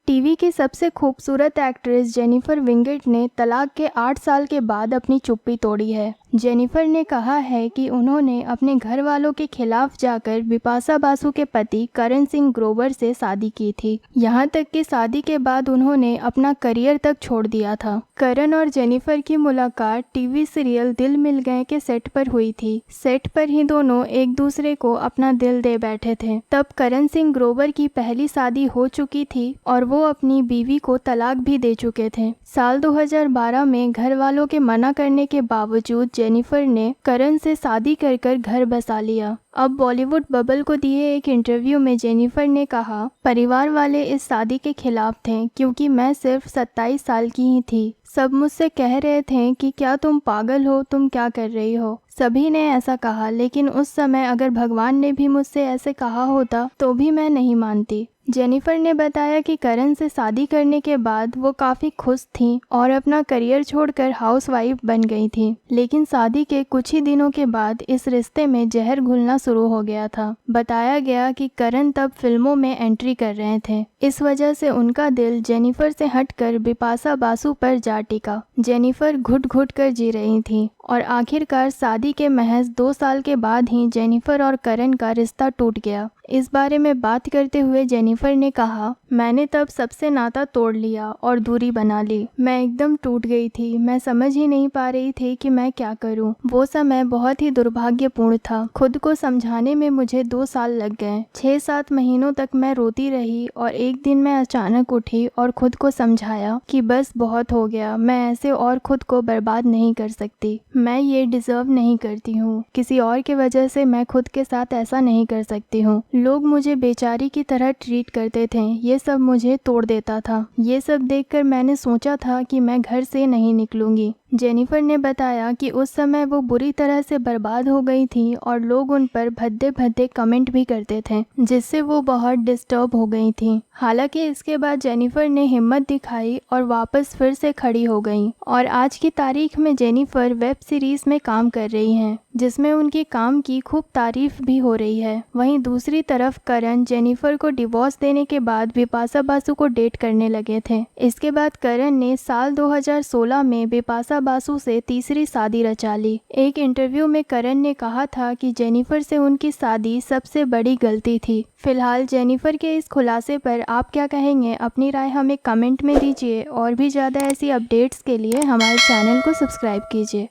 TV की सबसे खूबसूरत एक्ट्रेस जेनिफर विंगेट ने तलाक के 8 साल के बाद अपनी चुप्पी तोड़ी है। जेनिफर ने कहा है कि उन्होंने अपने घर वालों के खिलाफ जाकर बिपाशा बासु के पति करण सिंह ग्रोवर से शादी की थी। यहाँ तक कि शादी के बाद उन्होंने अपना करियर तक छोड़ दिया था। करण और जेनिफर की मुलाकात टीवी सीरियल दिल मिल गए के सेट पर हुई थी। सेट पर ही दोनों एक दूसरे को अपना दिल दे बैठे थे। तब करण सिंह ग्रोवर की पहली शादी हो चुकी थी और वो अपनी बीवी को तलाक भी दे चुके थे। साल 2012 में घर वालों के मना करने के बावजूद जेनिफर ने करण से शादी कर घर बसा लिया। अब बॉलीवुड बबल को दिए एक इंटरव्यू में जेनिफर ने कहा, परिवार वाले इस शादी के खिलाफ थे क्योंकि मैं सिर्फ 27 साल की ही थी। सब मुझसे कह रहे थे कि क्या तुम पागल हो, तुम क्या कर रही हो। सभी ने ऐसा कहा, लेकिन उस समय अगर भगवान ने भी मुझसे ऐसे कहा होता तो भी मैं नहीं मानती। जेनिफर ने बताया कि करण से शादी करने के बाद वो काफ़ी खुश थीं और अपना करियर छोड़कर हाउसवाइफ बन गई थीं। लेकिन शादी के कुछ ही दिनों के बाद इस रिश्ते में जहर घुलना शुरू हो गया था। बताया गया कि करण तब फिल्मों में एंट्री कर रहे थे। इस वजह से उनका दिल जेनिफर से हटकर बिपाशा बासु पर जा टिका। जेनिफर घुट घुट कर जी रही थी और आखिरकार शादी के महज 2 साल के बाद ही जेनिफर और करण का रिश्ता टूट गया। इस बारे में बात करते हुए जेनिफर ने कहा, मैंने तब सबसे नाता तोड़ लिया और दूरी बना ली। मैं एकदम टूट गई थी। मैं समझ ही नहीं पा रही थी कि मैं क्या करूं। वो समय बहुत ही दुर्भाग्यपूर्ण था। खुद को समझाने में मुझे 2 साल लग गए। 6-7 महीनों तक मैं रोती रही और एक दिन मैं अचानक उठी और खुद को समझाया कि बस बहुत हो गया। मैं ऐसे और खुद को बर्बाद नहीं कर सकती। मैं ये डिजर्व नहीं करती हूँ। किसी और की वजह से मैं खुद के साथ ऐसा नहीं कर सकती हूँ। लोग मुझे बेचारी की तरह ट्रीट करते थे। ये सब मुझे तोड़ देता था। ये सब देखकर मैंने सोचा था कि मैं घर से नहीं निकलूंगी। जेनिफर ने बताया कि उस समय वो बुरी तरह से बर्बाद हो गई थी और लोग उन पर भद्दे भद्दे कमेंट भी करते थे, जिससे वो बहुत डिस्टर्ब हो गई थी। हालांकि इसके बाद जेनिफर ने हिम्मत दिखाई और वापस फिर से खड़ी हो गई और आज की तारीख में जेनिफर वेब सीरीज में काम कर रही हैं, जिसमें उनके काम की खूब तारीफ भी हो रही है। वहीं दूसरी तरफ करण जेनिफर को डिवोर्स देने के बाद बिपाशा बासु को डेट करने लगे थे। इसके बाद करण ने साल 2016 में बिपाशा बासु से तीसरी शादी रचा ली। एक इंटरव्यू में करण ने कहा था कि जेनिफर से उनकी शादी सबसे बड़ी गलती थी। फिलहाल जेनिफर के इस खुलासे पर आप क्या कहेंगे? अपनी राय हमें कमेंट में दीजिए और भी ज़्यादा ऐसी अपडेट्स के लिए हमारे चैनल को सब्सक्राइब कीजिए।